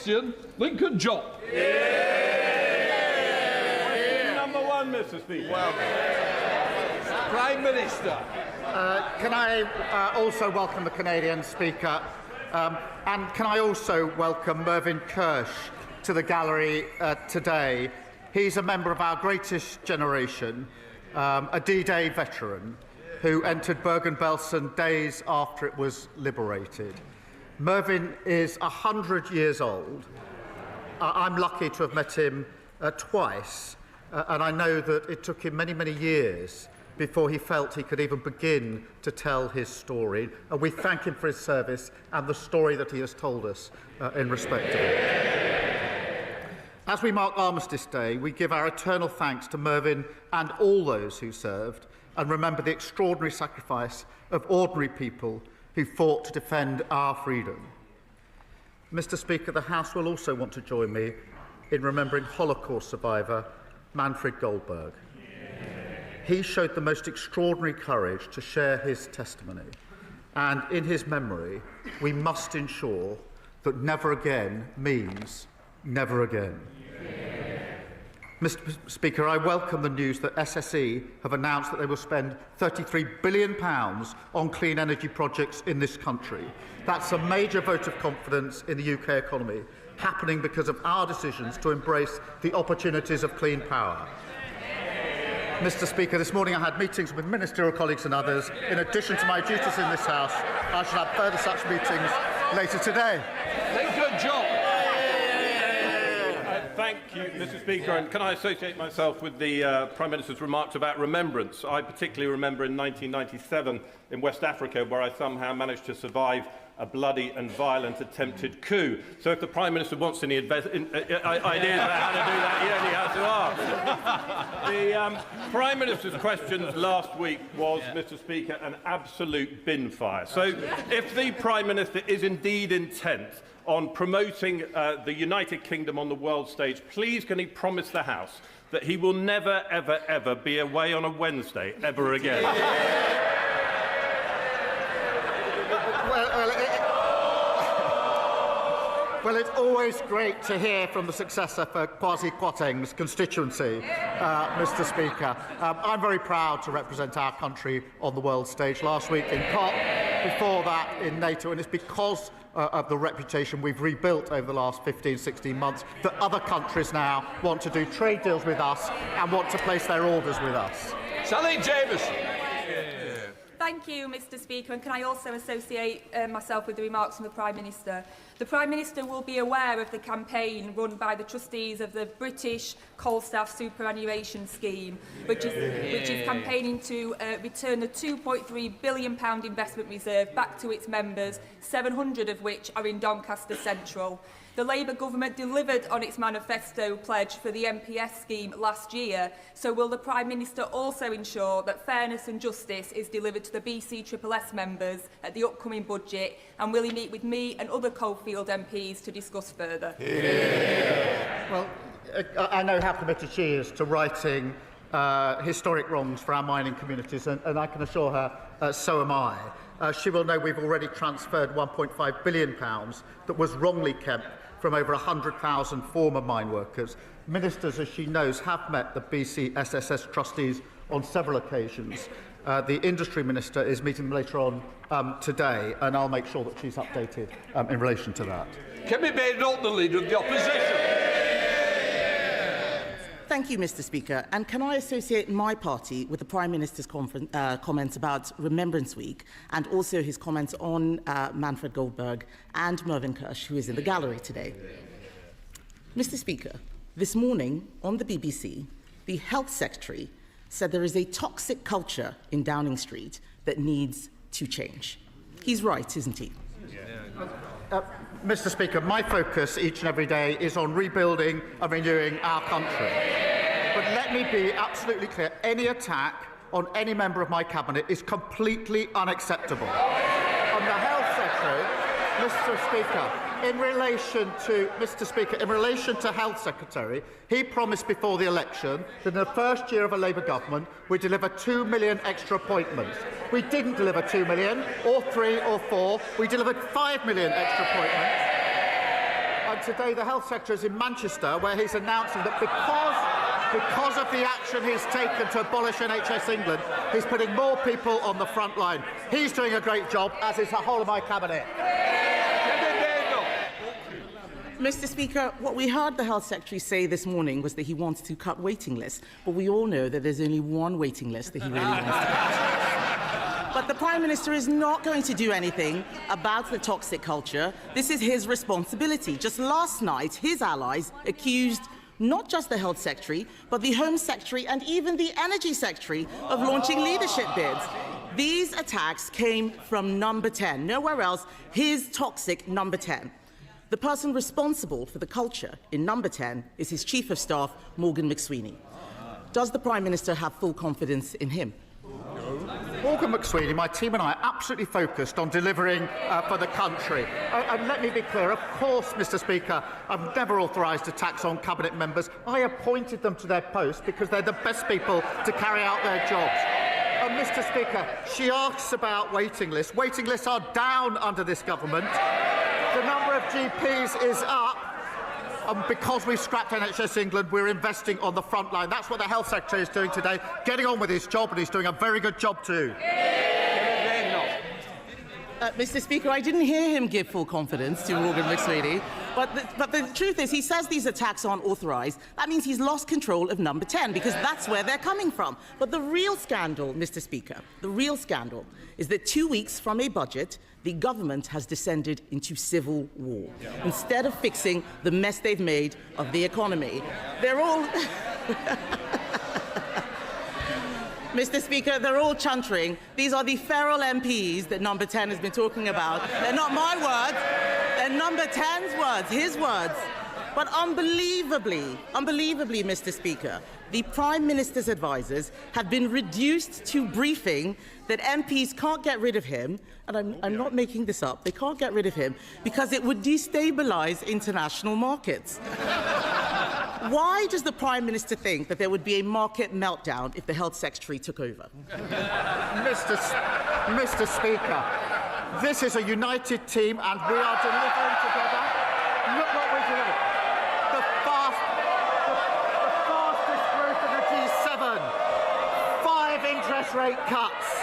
Christian, Lincoln Job. Number one, Mr. Speaker. Well, Prime Minister. Can I also welcome the Canadian Speaker? And can I also welcome Mervyn Kirsch to the gallery today? He's a member of our greatest generation, a D-Day veteran who entered Bergen-Belsen days after it was liberated. Mervyn is 100 years old. I'm lucky to have met him twice, and I know that it took him many, many years before he felt he could even begin to tell his story. And we thank him for his service and the story that he has told us in respect of it. As we mark Armistice Day, we give our eternal thanks to Mervyn and all those who served, and remember the extraordinary sacrifice of ordinary people who fought to defend our freedom. Mr. Speaker, the House will also want to join me in remembering Holocaust survivor Manfred Goldberg. He showed the most extraordinary courage to share his testimony, and in his memory, we must ensure that never again means never again. Mr. Speaker, I welcome the news that SSE have announced that they will spend £33 billion on clean energy projects in this country. That's a major vote of confidence in the UK economy, happening because of our decisions to embrace the opportunities of clean power. Mr. Speaker, this morning I had meetings with ministerial colleagues and others. In addition to my duties in this House, I shall have further such meetings later today. Lincoln Job. Thank you, Mr. Speaker. And can I associate myself with the Prime Minister's remarks about remembrance? I particularly remember in 1997 in West Africa, where I somehow managed to survive a bloody and violent attempted coup. So if the Prime Minister wants any ideas about how to do that, he only has to ask. The Prime Minister's questions last week was, Mr. Speaker, an absolute bin fire. So if the Prime Minister is indeed intent on promoting the United Kingdom on the world stage, please can he promise the House that he will never, ever, ever be away on a Wednesday ever again? Well, it's always great to hear from the successor for Kwasi Kwarteng's constituency, Mr. Speaker. I'm very proud to represent our country on the world stage last week in COP, before that in NATO, and it's because of the reputation we've rebuilt over the last 15, 16 months that other countries now want to do trade deals with us and want to place their orders with us. Sally James. Thank you, Mr. Speaker, and can I also associate myself with the remarks from the Prime Minister? The Prime Minister will be aware of the campaign run by the trustees of the British Coal Staff Superannuation Scheme, which is campaigning to return the £2.3 billion investment reserve back to its members, 700 of which are in Doncaster Central. The Labour government delivered on its manifesto pledge for the MPS scheme last year, so will the Prime Minister also ensure that fairness and justice is delivered to the BCSSS members at the upcoming budget, and will he meet with me and other Coalfield MPs to discuss further? Well, I know how committed she is to righting historic wrongs for our mining communities, and I can assure her so am I. She will know we've already transferred £1.5 billion that was wrongly kept from over 100,000 former mine workers. Ministers, as she knows, have met the BCSSS trustees on several occasions. The Industry Minister is meeting them later on today, and I'll make sure that she's updated in relation to that. Can be made not the Leader of the Opposition. Thank you, Mr. Speaker. And can I associate my party with the Prime Minister's comments about Remembrance Week, and also his comments on Manfred Goldberg and Mervyn Kirsch, who is in the gallery today? Mr. Speaker, this morning on the BBC, the Health Secretary said there is a toxic culture in Downing Street that needs to change. He's right, isn't he? Mr. Speaker, my focus each and every day is on rebuilding and renewing our country. But let me be absolutely clear, any attack on any member of my cabinet is completely unacceptable. On the Health Secretary, Mr. Speaker, in relation to Health Secretary, he promised before the election that in the first year of a Labour government we'd deliver 2 million extra appointments. We didn't deliver 2 million, or 3 or 4. We delivered 5 million extra appointments. And today the Health Secretary is in Manchester, where he's announcing that because of the action he's taken to abolish NHS England, he's putting more people on the front line. He's doing a great job, as is the whole of my cabinet. Mr. Speaker, what we heard the Health Secretary say this morning was that he wants to cut waiting lists, but we all know that there's only one waiting list that he really wants to cut. But the Prime Minister is not going to do anything about the toxic culture. This is his responsibility. Just last night, his allies accused not just the Health Secretary, but the Home Secretary and even the Energy Secretary of launching leadership bids. These attacks came from Number 10, nowhere else, his toxic Number 10. The person responsible for the culture in Number 10 is his Chief of Staff, Morgan McSweeney. Does the Prime Minister have full confidence in him? Morgan McSweeney, my team and I are absolutely focused on delivering for the country. And let me be clear, of course, Mr. Speaker, I've never authorised attacks on Cabinet members. I appointed them to their posts because they're the best people to carry out their jobs. And Mr. Speaker, she asks about waiting lists. Waiting lists are down under this government. The number of GPs is up. And because we scrapped NHS England, we're investing on the front line. That's what the Health Secretary is doing today, getting on with his job, and he's doing a very good job too. Mr. Speaker, I didn't hear him give full confidence to Morgan McSweeney, but the truth is he says these attacks aren't authorised. That means he's lost control of Number 10, because that's where they're coming from. But the real scandal, Mr. Speaker, the real scandal is that 2 weeks from a budget, the government has descended into civil war. Instead of fixing the mess they've made of the economy, they're all... Mr. Speaker, they're all chuntering. These are the feral MPs that Number 10 has been talking about. They're not my words. They're Number 10's words, his words. But unbelievably, Mr. Speaker, the Prime Minister's advisers have been reduced to briefing that MPs can't get rid of him, and I'm not making this up, they can't get rid of him because it would destabilise international markets. Why does the Prime Minister think that there would be a market meltdown if the Health Secretary took over? Mr. Speaker, this is a united team and we are delivering together. Look what we're doing. The fastest growth of the G7. 5 interest rate cuts.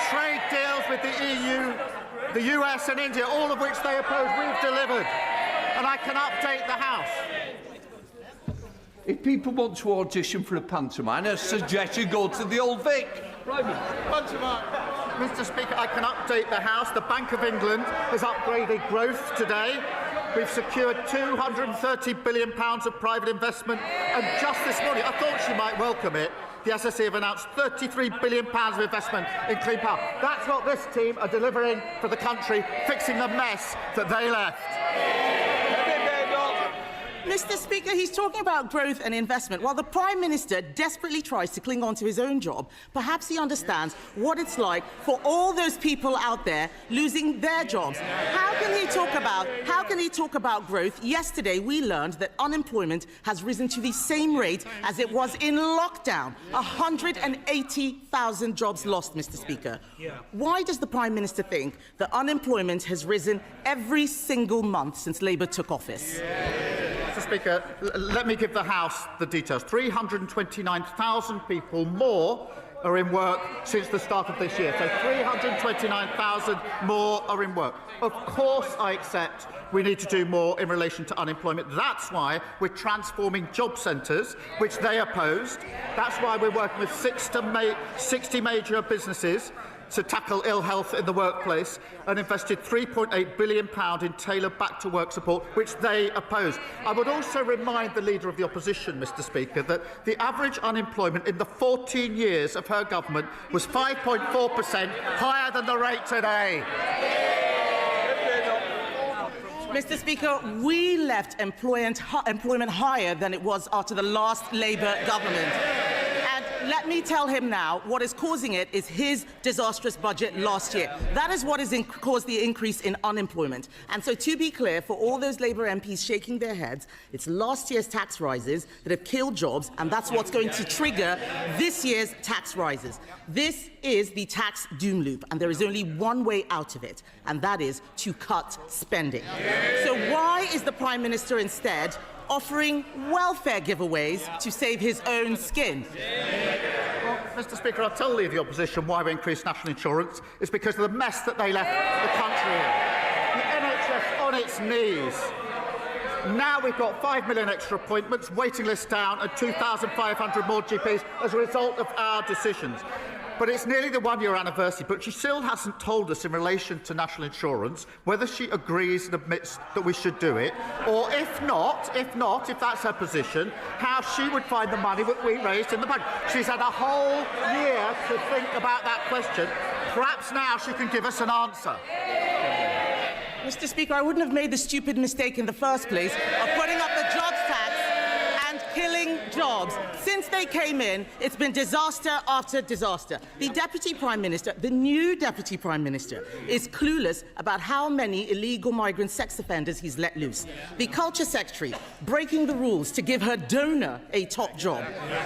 Trade deals with the EU, the US and India, all of which they oppose, we've delivered. And I can update the House. If people want to audition for a pantomime, I suggest you go to the Old Vic. Pantomime. Mr. Speaker, I can update the House. The Bank of England has upgraded growth today. We've secured £230 billion of private investment. And just this morning, I thought she might welcome it, the SSE have announced £33 billion of investment in clean power. That's what this team are delivering for the country, fixing the mess that they left. Mr. Speaker, he's talking about growth and investment while the Prime Minister desperately tries to cling on to his own job. Perhaps he understands what it's like for all those people out there losing their jobs. How can he talk about growth? Yesterday, we learned that unemployment has risen to the same rate as it was in lockdown. 180,000 jobs lost, Mr. Speaker. Why does the Prime Minister think that unemployment has risen every single month since Labour took office? Mr. Speaker, let me give the House the details. 329,000 people more are in work since the start of this year. So 329,000 more are in work. Of course, I accept we need to do more in relation to unemployment. That's why we're transforming job centres, which they opposed. That's why we're working with 60 major businesses to tackle ill health in the workplace and invested £3.8 billion in tailored back-to-work support, which they opposed. I would also remind the Leader of the Opposition, Mr. Speaker, that the average unemployment in the 14 years of her government was 5.4%, higher than the rate today. Mr. Speaker, we left employment higher than it was after the last Labour government. And let me tell him now what is causing it is his disastrous budget last year. That is what has caused the increase in unemployment. And so, to be clear, for all those Labour MPs shaking their heads, it's last year's tax rises that have killed jobs, and that's what's going to trigger this year's tax rises. This is the tax doom loop, and there is only one way out of it, and that is to cut spending. So why is the Prime Minister instead offering welfare giveaways to save his own skin? Well, Mr. Speaker, I'll tell Leader of the Opposition why we increased national insurance. It's because of the mess that they left the country in. The NHS on its knees. Now we've got 5 million extra appointments, waiting lists down, and 2,500 more GPs as a result of our decisions. But it's nearly the one-year anniversary, but she still hasn't told us in relation to national insurance whether she agrees and admits that we should do it, or if not, if that's her position, how she would find the money that we raised in the budget. She's had a whole year to think about that question. Perhaps now she can give us an answer. Mr. Speaker, I wouldn't have made the stupid mistake in the first place of putting up the jobs tax and killing jobs. Since they came in, it's been disaster after disaster. The Deputy Prime Minister, the new Deputy Prime Minister, is clueless about how many illegal migrant sex offenders he's let loose. The Culture Secretary breaking the rules to give her donor a top job.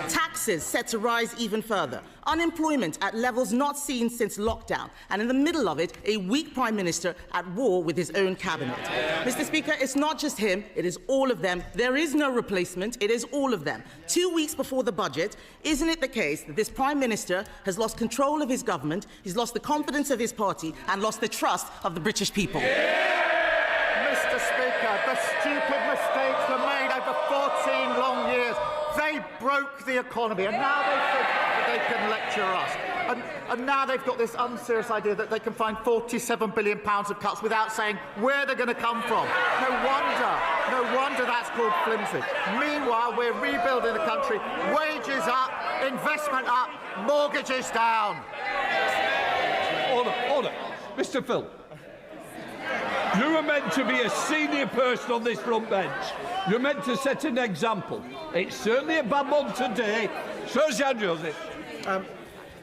Taxes set to rise even further. Unemployment at levels not seen since lockdown. And in the middle of it, a weak Prime Minister at war with his own cabinet. Mr. Speaker, it's not just him, it is all of them. There is no replacement, it is all of them. 2 weeks before the budget, isn't it the case that this Prime Minister has lost control of his government, he's lost the confidence of his party, and lost the trust of the British people? Mr. Speaker, the stupid mistakes were made over 14 long years. They broke the economy, and now they think that they can lecture us. And now they've got this unserious idea that they can find £47 billion of cuts without saying where they're going to come from. No wonder that's called flimsy. Meanwhile, we're rebuilding the country. Wages up, investment up, mortgages down. Order. Mr. Phil. You are meant to be a senior person on this front bench. You're meant to set an example. It's certainly a bad one today. Sir Joseph.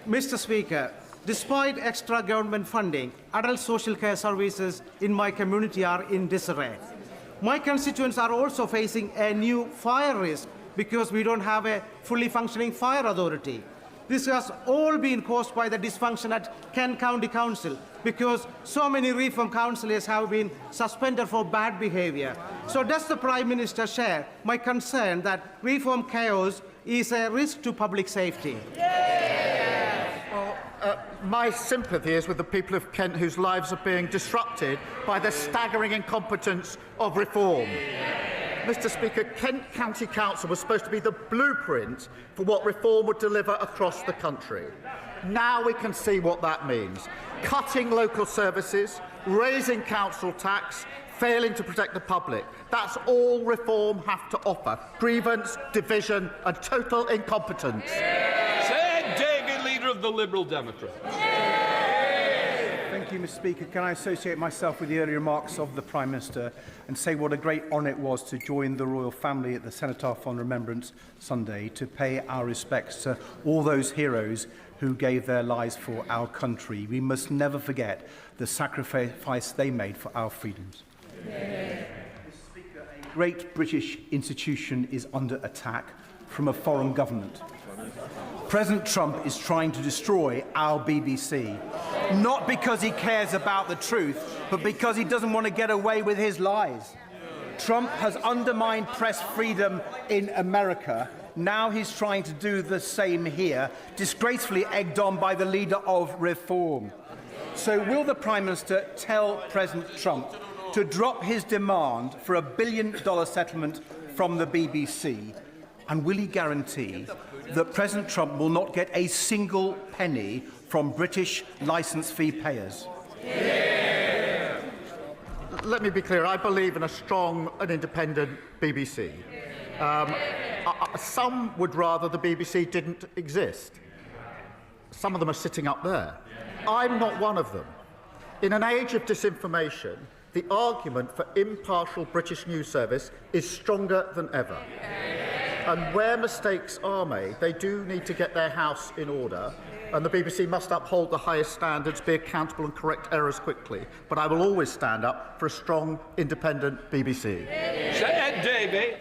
Mr. Speaker, despite extra government funding, adult social care services in my community are in disarray. My constituents are also facing a new fire risk because we don't have a fully functioning fire authority. This has all been caused by the dysfunction at Kent County Council because so many reform councillors have been suspended for bad behaviour. So does the Prime Minister share my concern that reform chaos is a risk to public safety? My sympathy is with the people of Kent whose lives are being disrupted by the staggering incompetence of reform. Mr. Speaker, Kent County Council was supposed to be the blueprint for what reform would deliver across the country. Now we can see what that means. Cutting local services, raising council tax, failing to protect the public. That's all reform have to offer. Grievance, division and total incompetence. Say David, leader of the Liberal Democrats. Thank you, Mr. Speaker. Can I associate myself with the earlier remarks of the Prime Minister and say what a great honour it was to join the royal family at the Cenotaph on Remembrance Sunday to pay our respects to all those heroes who gave their lives for our country. We must never forget the sacrifice they made for our freedoms. Mr. Speaker, a great British institution is under attack from a foreign government. President Trump is trying to destroy our BBC, not because he cares about the truth, but because he doesn't want to get away with his lies. Trump has undermined press freedom in America. Now he's trying to do the same here, disgracefully egged on by the leader of reform. So will the Prime Minister tell President Trump to drop his demand for $1 billion settlement from the BBC? And will he guarantee that President Trump will not get a single penny from British licence fee payers? Let me be clear, I believe in a strong and independent BBC. Some would rather the BBC didn't exist. Some of them are sitting up there. I'm not one of them. In an age of disinformation, the argument for impartial British news service is stronger than ever. And where mistakes are made, they do need to get their house in order, and the BBC must uphold the highest standards, be accountable and correct errors quickly. But I will always stand up for a strong, independent BBC. Ed Davey.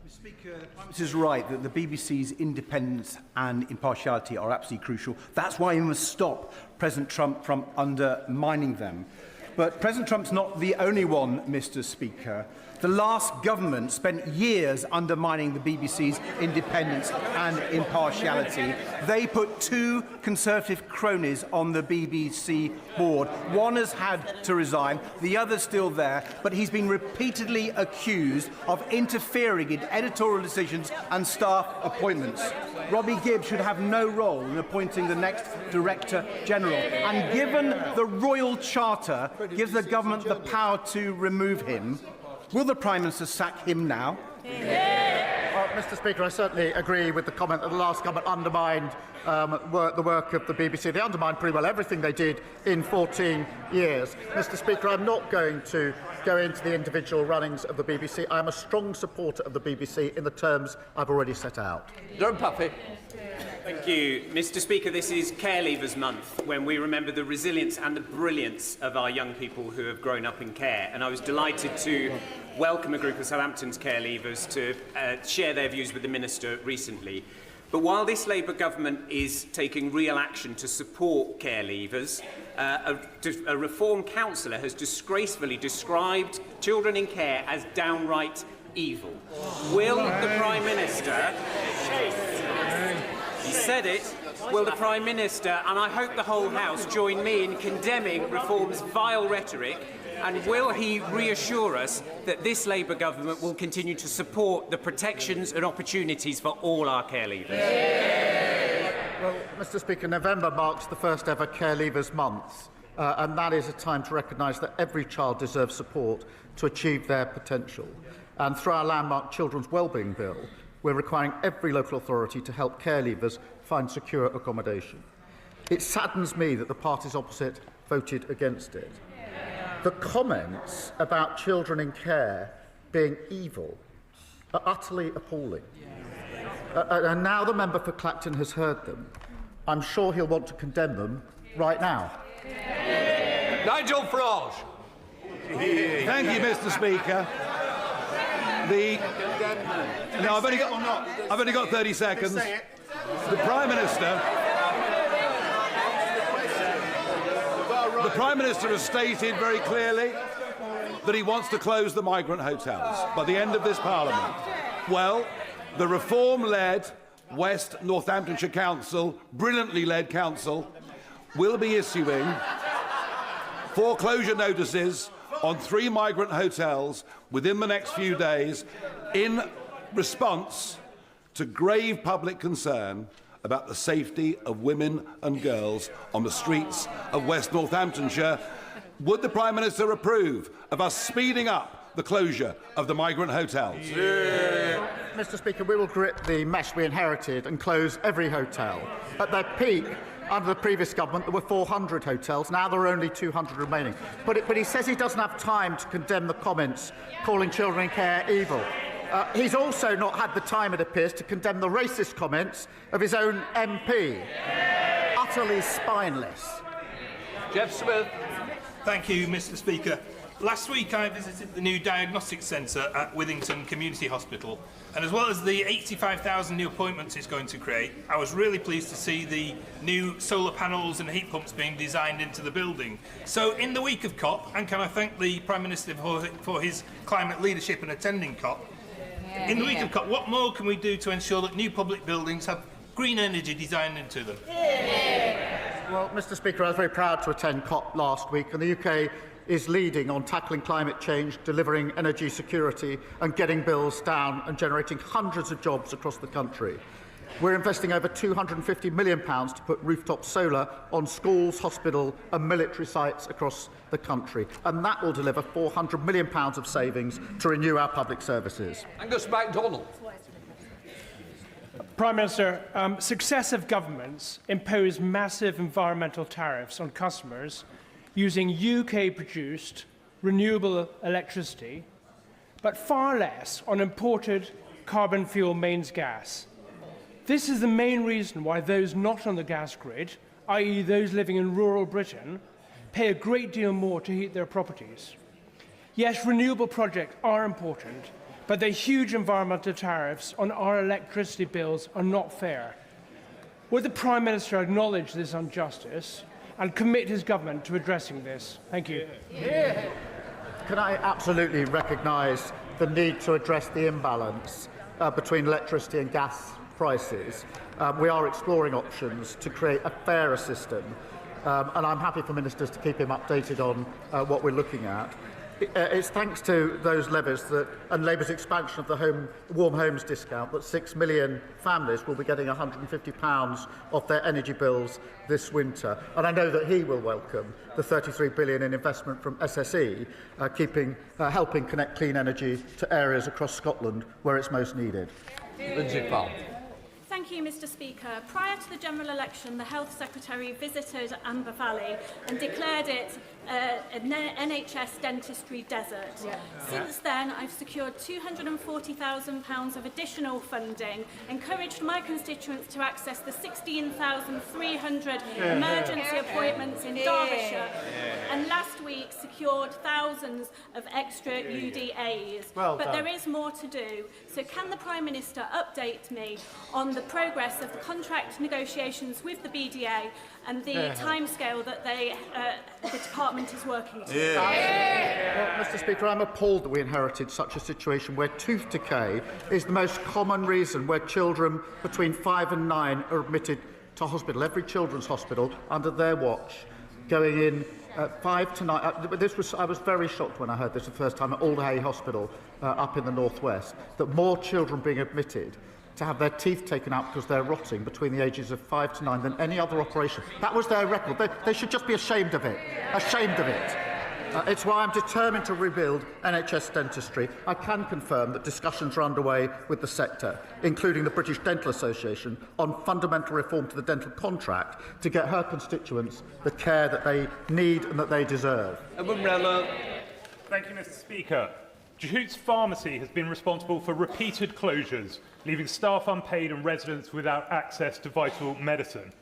Mr. Speaker, the Prime Minister is right that the BBC's independence and impartiality are absolutely crucial. That's why we must stop President Trump from undermining them. But President Trump's not the only one, Mr. Speaker. The last government spent years undermining the BBC's independence and impartiality. They put 2 Conservative cronies on the BBC board. One has had to resign, the other's still there, but he's been repeatedly accused of interfering in editorial decisions and staff appointments. Robbie Gibbs should have no role in appointing the next Director General. And given the Royal Charter gives the government the power to remove him, will the Prime Minister sack him now? Well, Mr. Speaker, I certainly agree with the comment that the last government undermined the work of the BBC. They undermined pretty well everything they did in 14 years. Mr. Speaker, I'm not going to go into the individual runnings of the BBC. I am a strong supporter of the BBC in the terms I've already set out. Durham Puffy. Thank you. Mr. Speaker, this is Care Leavers Month, when we remember the resilience and the brilliance of our young people who have grown up in care. And I was delighted to welcome a group of Southampton's care leavers to share their views with the Minister recently. But while this Labour government is taking real action to support care leavers, a Reform councillor has disgracefully described children in care as downright evil. Will the Prime Minister... He said it. Will the Prime Minister, and I hope the whole House, join me in condemning Reform's vile rhetoric, and will he reassure us that this Labour government will continue to support the protections and opportunities for all our care leavers? Well, Mr. Speaker, November marks the first ever Care Leavers Month, and that is a time to recognise that every child deserves support to achieve their potential. And through our landmark Children's Wellbeing Bill, we're requiring every local authority to help care leavers find secure accommodation. It saddens me that the parties opposite voted against it. The comments about children in care being evil are utterly appalling. And now the member for Clacton has heard them. I'm sure he'll want to condemn them right now. Nigel Farage. Thank you, Mr. Speaker. No, I've only got 30 seconds. The Prime Minister has stated very clearly that he wants to close the migrant hotels by the end of this Parliament. Well, the Reform-led West Northamptonshire Council, brilliantly led council, will be issuing foreclosure notices on 3 migrant hotels within the next few days in response to grave public concern about the safety of women and girls on the streets of West Northamptonshire. Would the Prime Minister approve of us speeding up the closure of the migrant hotels? Mr. Speaker, we will grit the mess we inherited and close every hotel. At their peak, under the previous government, there were 400 hotels. Now there are only 200 remaining. But he says he doesn't have time to condemn the comments calling children in care evil. He's also not had the time, it appears, to condemn the racist comments of his own MP. Utterly spineless. Jeff Smith. Thank you, Mr. Speaker. Last week I visited the new diagnostic centre at Withington Community Hospital, and as well as the 85,000 new appointments it's going to create, I was really pleased to see the new solar panels and heat pumps being designed into the building. So in the week of COP, and can I thank the Prime Minister for his climate leadership and attending COP, in the week of COP, what more can we do to ensure that new public buildings have green energy designed into them? Well, Mr. Speaker, I was very proud to attend COP last week, and the UK is leading on tackling climate change, delivering energy security and getting bills down and generating hundreds of jobs across the country. We're investing over £250 million to put rooftop solar on schools, hospital and military sites across the country, and that will deliver £400 million of savings to renew our public services. Angus MacDonald. Prime Minister, successive governments impose massive environmental tariffs on customers using UK-produced renewable electricity, but far less on imported carbon fuel mains gas. This is the main reason why those not on the gas grid, i.e. those living in rural Britain, pay a great deal more to heat their properties. Yes, renewable projects are important, but the huge environmental tariffs on our electricity bills are not fair. Would the Prime Minister acknowledge this injustice and commit his government to addressing this? Thank you. Can I absolutely recognise the need to address the imbalance between electricity and gas prices? We are exploring options to create a fairer system, and I'm happy for ministers to keep him updated on what we're looking at. It's thanks to those levies and Labour's expansion of the Warm Homes discount that 6 million families will be getting £150 off their energy bills this winter. And I know that he will welcome the £33 billion in investment from SSE, helping connect clean energy to areas across Scotland where it's most needed. Lindsay Powell. Thank you, Mr. Speaker. Prior to the general election, the Health Secretary visited Amber Valley and declared it an NHS dentistry desert. Since then, I've secured £240,000 of additional funding, encouraged my constituents to access the 16,300 emergency appointments in Derbyshire, and last week secured thousands of extra UDAs. But there is more to do. So can the Prime Minister update me on the progress of the contract negotiations with the BDA and the timescale that the department is working to? Well, Mr. Speaker, I'm appalled that we inherited such a situation where tooth decay is the most common reason where children between 5 and 9 are admitted to hospital. Every children's hospital under their watch, going in 5 to 9. I was very shocked when I heard this the first time at Aldhay Hospital up in the northwest, that more children being admitted to have their teeth taken out because they're rotting between the ages of 5 to 9 than any other operation. That was their record. They should just be ashamed of it. Ashamed of it. It's why I'm determined to rebuild NHS dentistry. I can confirm that discussions are underway with the sector, including the British Dental Association, on fundamental reform to the dental contract to get her constituents the care that they need and that they deserve. Thank you, Mr. Speaker. Jehoots Pharmacy has been responsible for repeated closures, leaving staff unpaid and residents without access to vital medicine.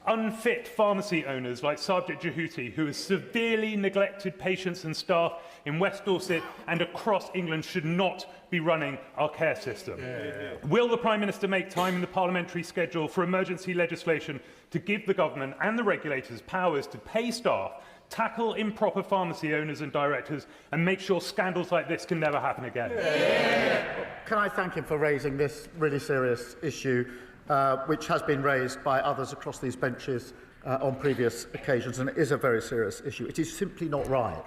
Unfit pharmacy owners like Sarabjit Jehouti, who has severely neglected patients and staff in West Dorset and across England, should not be running our care system. Will the Prime Minister make time in the parliamentary schedule for emergency legislation to give the government and the regulators powers to pay staff, tackle improper pharmacy owners and directors, and make sure scandals like this can never happen again? Can I thank him for raising this really serious issue, which has been raised by others across these benches on previous occasions, and it is a very serious issue. It is simply not right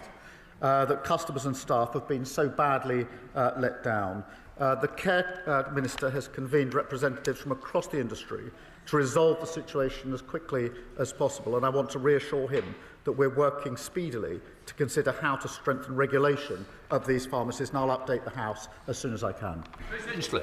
that customers and staff have been so badly let down. The Care Minister has convened representatives from across the industry to resolve the situation as quickly as possible, and I want to reassure him that we're working speedily to consider how to strengthen regulation of these pharmacies, and I'll update the House as soon as I can. Thank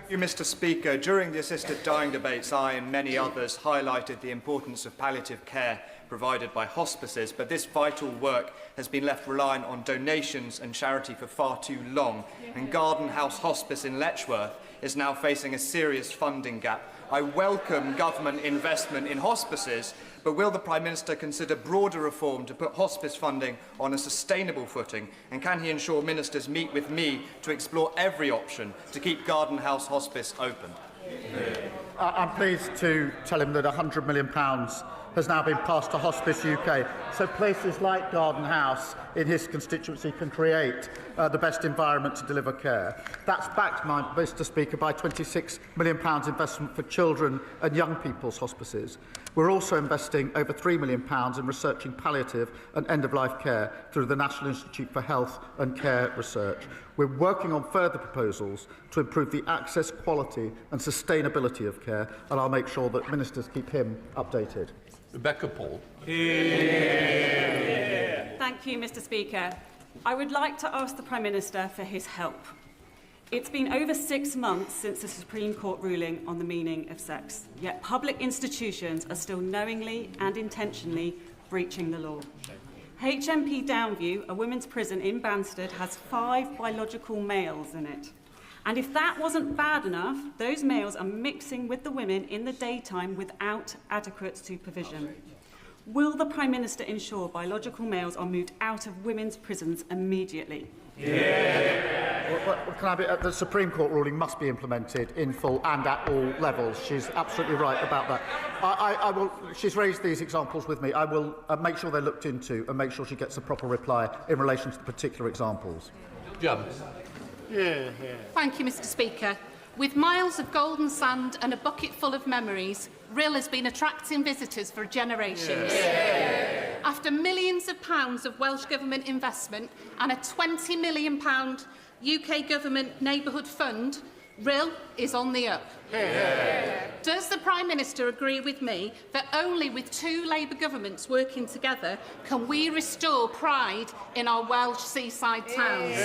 you, Mr. Speaker. During the assisted dying debates, I and many others highlighted the importance of palliative care provided by hospices, but this vital work has been left reliant on donations and charity for far too long, and Garden House Hospice in Letchworth is now facing a serious funding gap. I welcome government investment in hospices, but will the Prime Minister consider broader reform to put hospice funding on a sustainable footing? And can he ensure ministers meet with me to explore every option to keep Garden House Hospice open? I'm pleased to tell him that £100 million has now been passed to Hospice UK, so places like Garden House in his constituency can create the best environment to deliver care. That's backed, Mr. Speaker, by £26 million investment for children and young people's hospices. We're also investing over £3 million in researching palliative and end-of-life care through the National Institute for Health and Care Research. We're working on further proposals to improve the access, quality and sustainability of care, and I'll make sure that ministers keep him updated. Rebecca Paul. Thank you, Mr. Speaker. I would like to ask the Prime Minister for his help. It's been over 6 months since the Supreme Court ruling on the meaning of sex, yet public institutions are still knowingly and intentionally breaching the law. HMP Downview, a women's prison in Banstead, has 5 biological males in it. And if that wasn't bad enough, those males are mixing with the women in the daytime without adequate supervision. Will the Prime Minister ensure biological males are moved out of women's prisons immediately? The Supreme Court ruling must be implemented in full and at all levels. She's absolutely right about that. She's raised these examples with me. I will make sure they're looked into and make sure she gets a proper reply in relation to the particular examples. Jam. Thank you, Mr. Speaker. With miles of golden sand and a bucket full of memories, Rhyl has been attracting visitors for generations. After millions of pounds of Welsh Government investment and a £20 million UK Government Neighbourhood Fund, Rhyl is on the up. Does the Prime Minister agree with me that only with two Labour governments working together can we restore pride in our Welsh seaside towns?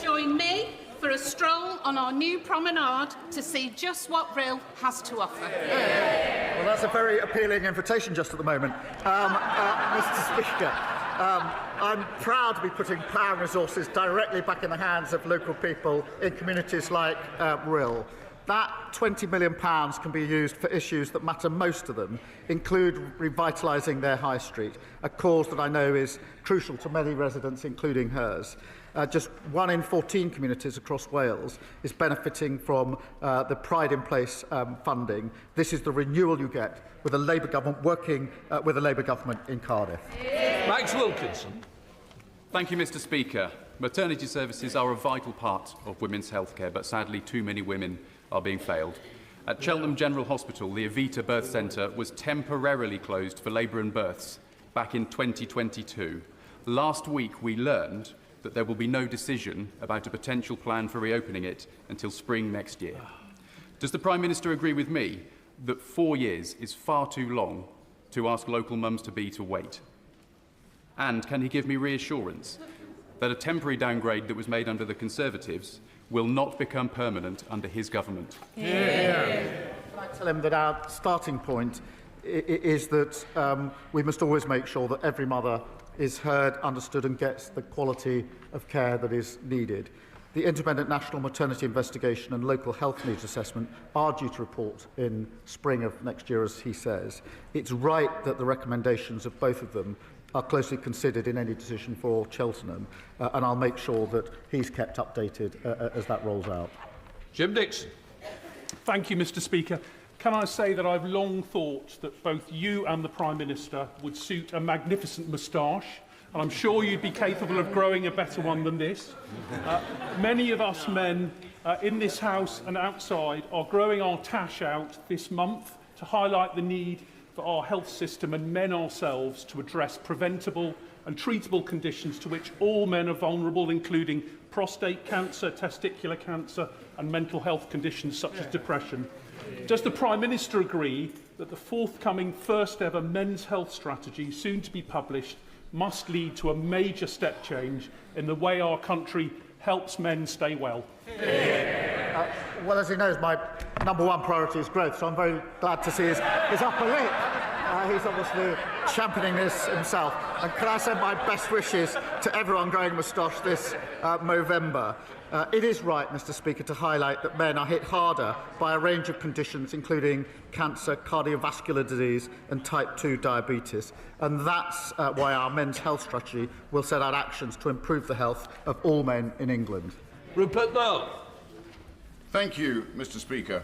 Join me for a stroll on our new promenade to see just what Rhyl has to offer. Well, that's a very appealing invitation just at the moment. Mr. Speaker, I'm proud to be putting power and resources directly back in the hands of local people in communities like Rhyl. That £20 million can be used for issues that matter most to them, include revitalising their high street, a cause that I know is crucial to many residents, including hers. Just 1 in 14 communities across Wales is benefiting from the Pride in Place funding. This is the renewal you get with a Labour government working with a Labour government in Cardiff. Max Wilkinson. Thank you, Mr. Speaker. Maternity services are a vital part of women's healthcare, but sadly too many women are being failed. At Cheltenham General Hospital, the Evita Birth Centre was temporarily closed for labour and births back in 2022. Last week we learned that there will be no decision about a potential plan for reopening it until spring next year. Does the Prime Minister agree with me that 4 years is far too long to ask local mums-to-be to wait? And can he give me reassurance that a temporary downgrade that was made under the Conservatives will not become permanent under his government? I tell him that our starting point is that we must always make sure that every mother is heard, understood and gets the quality of care that is needed. The Independent National Maternity Investigation and Local Health Needs Assessment are due to report in spring of next year, as he says. It's right that the recommendations of both of them are closely considered in any decision for Cheltenham, and I'll make sure that he's kept updated as that rolls out. Jim Dixon. Thank you, Mr. Speaker. Can I say that I've long thought that both you and the Prime Minister would suit a magnificent moustache, and I'm sure you'd be capable of growing a better one than this. Many of us men in this House and outside are growing our tash out this month to highlight the need for our health system and men ourselves to address preventable and treatable conditions to which all men are vulnerable, including prostate cancer, testicular cancer and mental health conditions such as depression. Does the Prime Minister agree that the forthcoming first ever men's health strategy, soon to be published, must lead to a major step change in the way our country helps men stay well? Well, as he knows, my #1 priority is growth, so I'm very glad to see his upper lip. He's obviously championing this himself. And can I send my best wishes to everyone growing a moustache this November? It is right, Mr. Speaker, to highlight that men are hit harder by a range of conditions, including cancer, cardiovascular disease and type 2 diabetes. And that's why our men's health strategy will set out actions to improve the health of all men in England. Rupert Noel. Thank you, Mr. Speaker.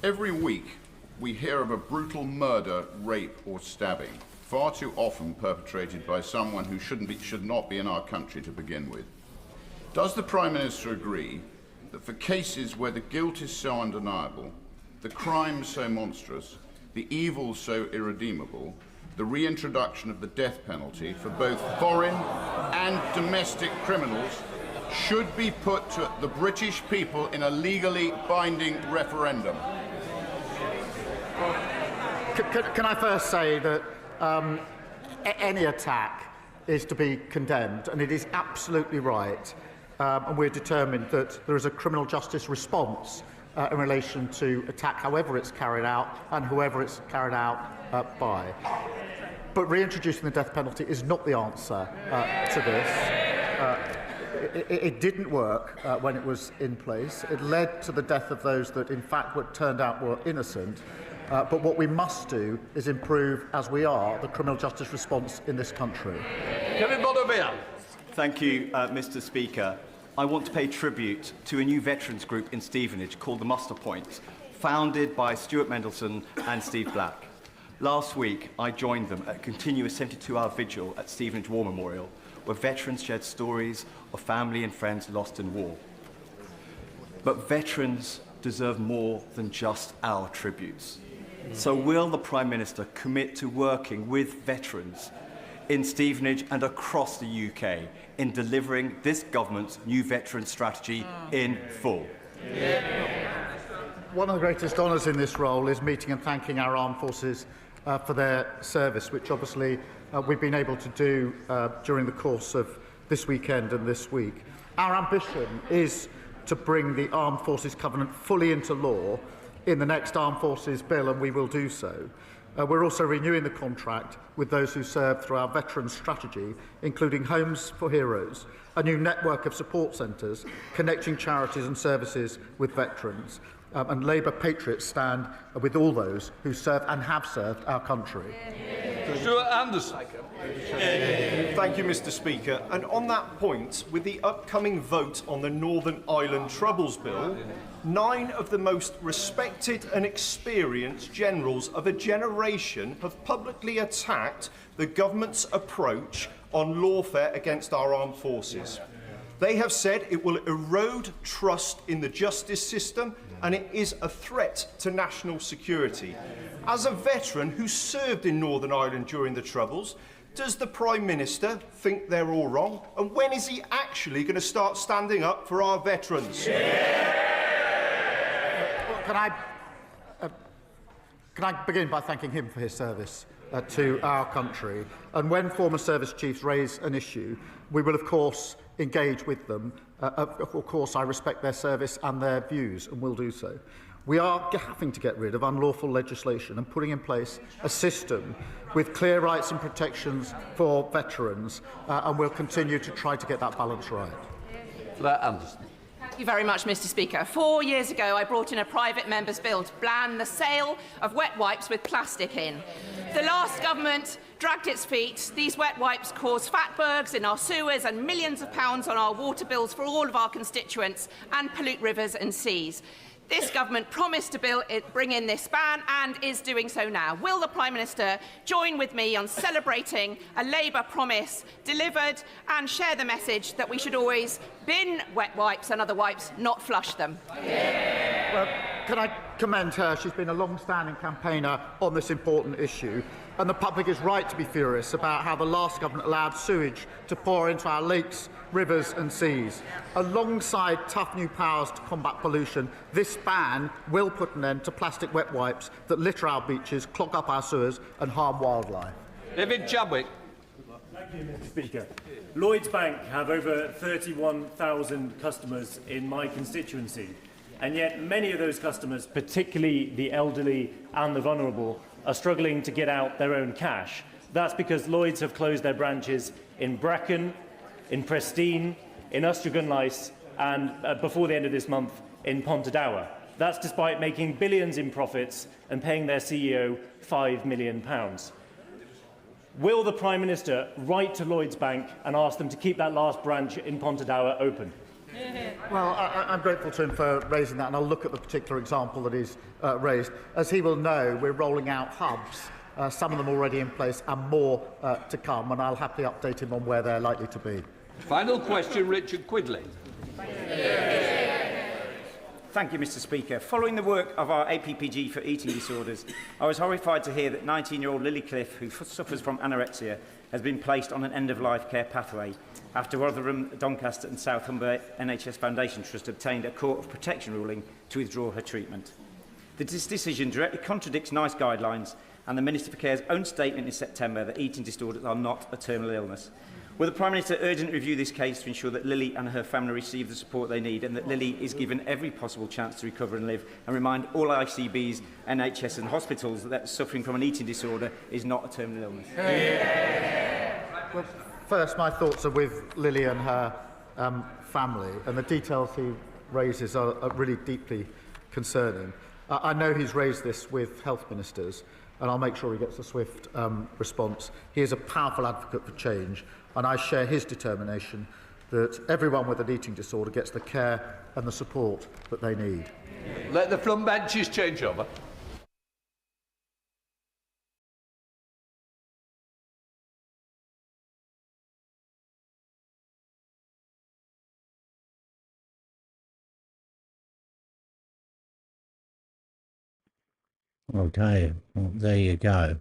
Every week we hear of a brutal murder, rape or stabbing, far too often perpetrated by someone who should not be in our country to begin with. Does the Prime Minister agree that for cases where the guilt is so undeniable, the crime so monstrous, the evil so irredeemable, the reintroduction of the death penalty for both foreign and domestic criminals should be put to the British people in a legally binding referendum? Can I first say that any attack is to be condemned, and it is absolutely right, and we're determined that there is a criminal justice response in relation to attack, however it's carried out and whoever it's carried out by. But reintroducing the death penalty is not the answer to this. it didn't work when it was in place. It led to the death of those that, in fact, turned out were innocent. But what we must do is improve, as we are, the criminal justice response in this country. Kevin Bonavia. Thank you, Mr. Speaker. I want to pay tribute to a new veterans group in Stevenage called the Muster Point, founded by Stuart Mendelsohn and Steve Black. Last week, I joined them at a continuous 72-hour vigil at Stevenage War Memorial, where veterans shared stories of family and friends lost in war. But veterans deserve more than just our tributes. So will the Prime Minister commit to working with veterans in Stevenage and across the UK in delivering this government's new veteran strategy in full? One of the greatest honours in this role is meeting and thanking our armed forces for their service, which obviously we've been able to do during the course of this weekend and this week. Our ambition is to bring the Armed Forces Covenant fully into law in the next Armed Forces Bill, and we will do so. We're also renewing the contract with those who serve through our veterans strategy, including Homes for Heroes, a new network of support centres connecting charities and services with veterans. And Labour patriots stand with all those who serve and have served our country. Stuart Anderson. Thank you, Mr. Speaker. And on that point, with the upcoming vote on the Northern Ireland Troubles Bill, 9 of the most respected and experienced generals of a generation have publicly attacked the government's approach on lawfare against our armed forces. They have said it will erode trust in the justice system and it is a threat to national security. As a veteran who served in Northern Ireland during the Troubles, does the Prime Minister think they're all wrong? And when is he actually going to start standing up for our veterans? Can I begin by thanking him for his service to our country? And when former service chiefs raise an issue, we will, of course, engage with them. Of course, I respect their service and their views, and will do so. We are having to get rid of unlawful legislation and putting in place a system with clear rights and protections for veterans, and we'll continue to try to get that balance right. Claire Anderson. Thank you very much, Mr. Speaker. 4 years ago, I brought in a private member's bill to ban the sale of wet wipes with plastic in. The last government dragged its feet. These wet wipes cause fatbergs in our sewers and millions of pounds on our water bills for all of our constituents and pollute rivers and seas. This government promised to bring in this ban and is doing so now. Will the Prime Minister join with me on celebrating a Labour promise delivered and share the message that we should always bin wet wipes and other wipes, not flush them? Well, can I commend her? She's been a long-standing campaigner on this important issue, and the public is right to be furious about how the last government allowed sewage to pour into our lakes, rivers and seas. Alongside tough new powers to combat pollution, this ban will put an end to plastic wet wipes that litter our beaches, clog up our sewers and harm wildlife. David Chadwick. Thank you, Mr. Speaker. Lloyds Bank have over 31,000 customers in my constituency, and yet many of those customers, particularly the elderly and the vulnerable, are struggling to get out their own cash. That's because Lloyds have closed their branches in Brecon, in Prestine, in Ustraghan-Lyce, and before the end of this month, in Pontedower. That's despite making billions in profits and paying their CEO £5 million. Will the Prime Minister write to Lloyds Bank and ask them to keep that last branch in Pontedower open? Well, I'm grateful to him for raising that, and I'll look at the particular example that he's raised. As he will know, we're rolling out hubs, some of them already in place and more to come, and I'll happily update him on where they're likely to be. Final question, Richard Quidley. Thank you, Mr. Speaker. Following the work of our APPG for eating disorders, I was horrified to hear that 19-year-old Lily Cliff, who suffers from anorexia, has been placed on an end-of-life care pathway after Rotherham, Doncaster and South Humber NHS Foundation Trust obtained a Court of Protection ruling to withdraw her treatment. This decision directly contradicts NICE guidelines and the Minister for Care's own statement in September that eating disorders are not a terminal illness. Will the Prime Minister urgently review this case to ensure that Lily and her family receive the support they need and that Lily is given every possible chance to recover and live, and remind all ICBs, NHS and hospitals that suffering from an eating disorder is not a terminal illness? Well, first, my thoughts are with Lily and her family, and the details he raises are really deeply concerning. I know he's raised this with health ministers, and I'll make sure he gets a swift response. He is a powerful advocate for change, and I share his determination that everyone with an eating disorder gets the care and the support that they need. Let the front benches change over. Okay, well, there you go.